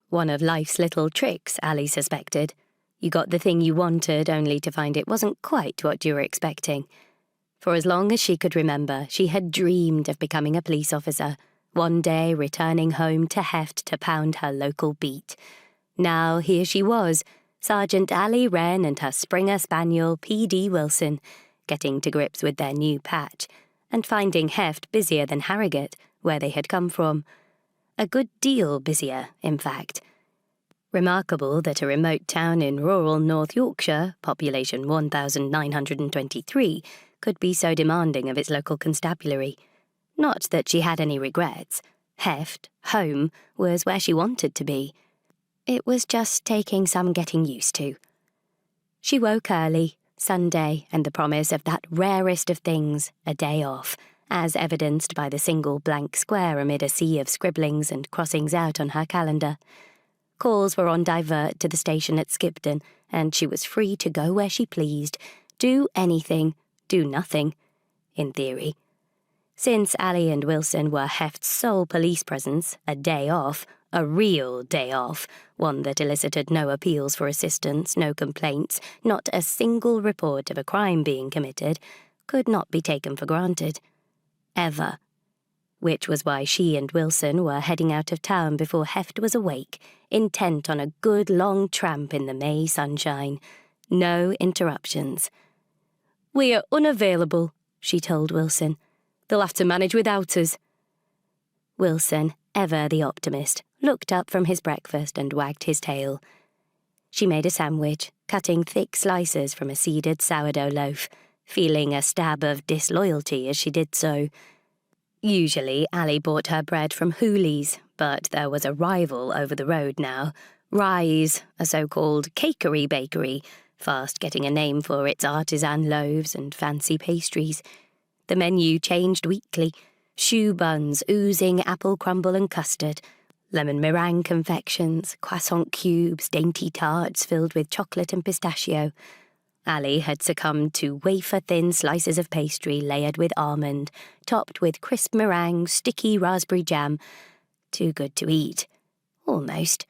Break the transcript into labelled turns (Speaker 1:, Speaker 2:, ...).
Speaker 1: One of life's little tricks, Ali suspected. You got the thing you wanted only to find it wasn't quite what you were expecting. For as long as she could remember, she had dreamed of becoming a police officer, one day returning home to Heft to pound her local beat. Now here she was, Sergeant Ali Wren and her Springer spaniel P.D. Wilson, getting to grips with their new patch, and finding Heft busier than Harrogate, where they had come from. A good deal busier, in fact. Remarkable that a remote town in rural North Yorkshire, population 1,923, could be so demanding of its local constabulary. Not that she had any regrets. Heft, home, was where she wanted to be. It was just taking some getting used to. She woke early, Sunday, and the promise of that rarest of things, a day off, as evidenced by the single blank square amid a sea of scribblings and crossings out on her calendar. Calls were on divert to the station at Skipton, and she was free to go where she pleased, do anything, do nothing, in theory. Since Ali and Wilson were Heft's sole police presence, a day off, a real day off, one that elicited no appeals for assistance, no complaints, not a single report of a crime being committed, could not be taken for granted. Ever. Which was why she and Wilson were heading out of town before Heft was awake, intent on a good long tramp in the May sunshine. No interruptions. "We're unavailable," she told Wilson. "They'll have to manage without us." Wilson, ever the optimist, looked up from his breakfast and wagged his tail. She made a sandwich, cutting thick slices from a seeded sourdough loaf, feeling a stab of disloyalty as she did so. Usually, Ali bought her bread from Hooley's, but there was a rival over the road now, Rise, a so-called cakery-bakery, fast getting a name for its artisan loaves and fancy pastries. The menu changed weekly, choux buns oozing apple crumble and custard, lemon meringue confections, croissant cubes, dainty tarts filled with chocolate and pistachio. Ali had succumbed to wafer-thin slices of pastry layered with almond, topped with crisp meringue, sticky raspberry jam. Too good to eat. Almost.